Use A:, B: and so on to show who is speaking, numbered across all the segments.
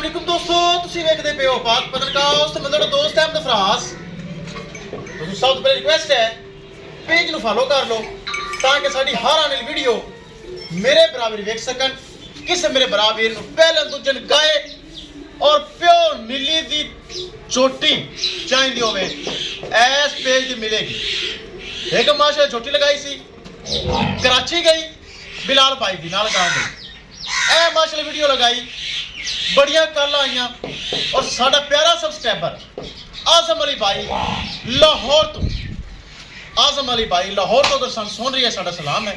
A: अस्सलामुअलैकुम दोस्तों, ਤੁਸੀਂ ਵੇਖਦੇ ਪਏ ਹੋ ਪਾਕ ਪਤਨਕਾਸ ਤੇ ਮੈਂ ਤੁਹਾਡਾ ਦੋਸਤ ਅਹਿਮਦ ਫਰਾਜ਼। ਦੋਸਤੋ ਸਭ ਤੋਂ ਪਹਿਲੀ ਰਿਕੁਐਸਟ ਹੈ ਪੇਜ ਨੂੰ ਫਾਲੋ ਕਰ ਲਓ ਤਾਂ ਕਿ ਸਾਡੀ ਹਰ ਆਉਣ ਵਾਲੀ ਵੀਡੀਓ ਮੇਰੇ ਬਰਾਬਰ ਵੇਖ ਸਕਣ। ਕਿਸੇ ਮੇਰੇ ਬਰਾਬਰ ਨੂੰ ਪਹਿਲਾਂ ਦੂਜਨ ਗਾਏ ਔਰ ਪਿਓਰ ਨੀਲੀ ਦੀ ਚੋਟੀ ਚਾਹੀਦੀ ਹੋਵੇ ਇਸ ਪੇਜ ਦੀ ਮਿਲੇਗੀ। ਇੱਕ ਮਾਸ਼ਾ ਚੋਟੀ ਲਗਾਈ ਸੀ कराची गई बिलाल भाई की नाल गा गई ए माशाल्लाह वीडियो लगाई बढ़िया कल आईया और साडा प्यारा सब्सक्राइबर आजम अली भाई लाहौर तो आजम अली भाई लाहौर तो अगर सुन रही है साडा सलाम है।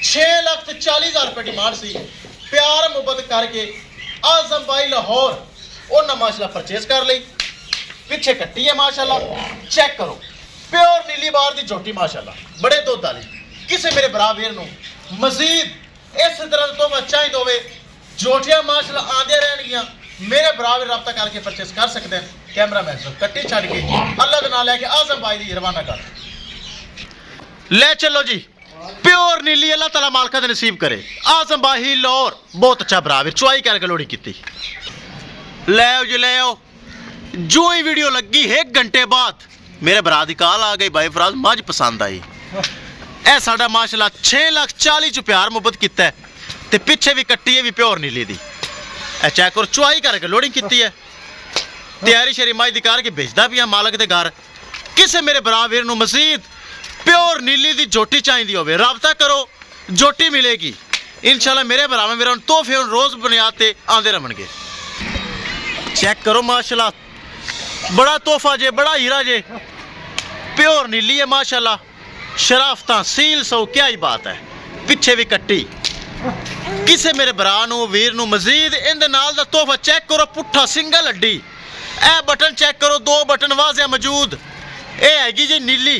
A: 6,40,000 रुपये डिमांड सी प्यार मुहब्बत करके आजम भाई लाहौर उन्हें माशाल्लाह परचेज कर ली। पिछे कट्टी है माशाल्लाह चेक करो प्योर नीली बार की झोटी माशाल्लाह बड़े दुध वाली। किसी मेरे बराबर नूं मजीद इस तरह तोहफा चाहिए होवे झोटियां माशाल्लाह आंदे रहणगियां मेरे बराबर रब्ता करके परचेस कर सकते हैं। कैमरा मैन सब कट्टी छड़ के अल्लाह दे नाल लेके आजम भाई दी रवाना कर ले चलो जी। प्योर नीली अल्लाह ताला मालका दे नसीब करे। आजम भाई लाहौर बहुत अच्छा बराबर चुआई करके लोड़ी की ले आओ जी ले आओ। जो ही वीडियो लगी 1 घंटे बाद मेरे भरा दी कॉल आ गई भाई फराज मझ पसंद आई। ਇਹ ਸਾਡਾ ਮਾਸ਼ਾਅੱਲਾ 6,40,000 ਚ ਪਿਆਰ ਮੁਹੱਬਤ ਕੀਤਾ ਤੇ ਪਿੱਛੇ ਵੀ ਕੱਟੀ ਹੈ ਵੀ ਪਿਓਰ ਨੀਲੀ ਦੀ। ਇਹ ਚੈੱਕ ਕਰੋ ਚੁਆਈ ਕਰਕੇ ਲੋਡਿੰਗ ਕੀਤੀ ਹੈ ਤਿਆਰੀ ਸ਼ਰੀ ਮਾਈ ਦੀ ਕਰਕੇ ਭੇਜਦਾ ਪਿਆ ਮਾਲਕ ਦੇ ਘਰ। ਕਿਸੇ ਮੇਰੇ ਬਰਾਬਰ ਨੂੰ ਮਜ਼ੀਦ ਪਿਓਰ ਨੀਲੀ ਦੀ ਝੋਟੀ ਚਾਹੀਦੀ ਹੋਵੇ ਰਾਬਤਾ ਕਰੋ ਝੋਟੀ ਮਿਲੇਗੀ ਇਨਸ਼ਾਅੱਲਾ। ਮੇਰੇ ਬਰਾਬਰ ਮੇਰਾ ਤੋਹਫੇ ਰੋਜ਼ ਬੁਨਿਆਦ ਤੇ ਆਉਂਦੇ ਰਹਿਣਗੇ। ਚੈੱਕ ਕਰੋ ਮਾਸ਼ਾਅੱਲਾ बड़ा तोहफा जे बड़ा हीरा जे प्योर नीली है माशाल्लाह शराफता सील सो क्या ही बात है। पिछे भी कट्टी किसे मेरे भरा नूं वीर नूं मजीद इहदे नाल दा तोहफा चेक करो पुट्ठा सिंगल हड्डी ए बटन चेक करो 2 बटन वाजे मौजूद। ये हैगी जी नीली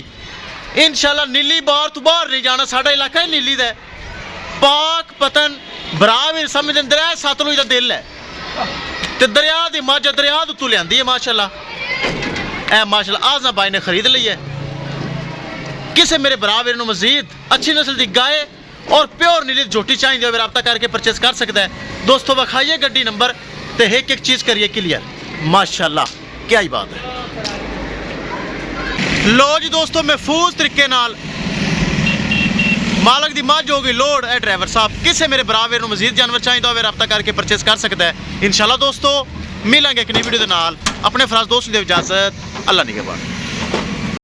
A: इंशाल्लाह नीली बाहर तो बाहर नहीं जाना साडा इलाका ही नीली दा पाक पतन भरा भी समझ अंदर है सतलुज दा दिल है ते दरिया दी मझ दरिया तो लियांदी है माशाल्लाह। ए माशाल्लाह आजम भाई ने खरीद ली है। किसे मेरे बराबर नूं मजीद अच्छी नस्ल की गाय और प्योर नीली झोटी चाहिए हो रब्ता करके परचेस कर सकता है। दोस्तों विखाइए गड्डी नंबर तो एक चीज़ करिए क्लियर माशाल्लाह क्या ही बात है। लो जी दोस्तों महफूज तरीके नाल मालक दी मझ हो गई लोड है ड्राइवर साहब। किसे मेरे बराबर नूं मजीद जानवर चाहिए हो रब्ता करके परचेस कर सकता है इंशाल्लाह। दोस्तों मिलेंगे एक नई वीडियो के नाल अपने फराज दोस्त की इजाजत अल्लाह निगहबान।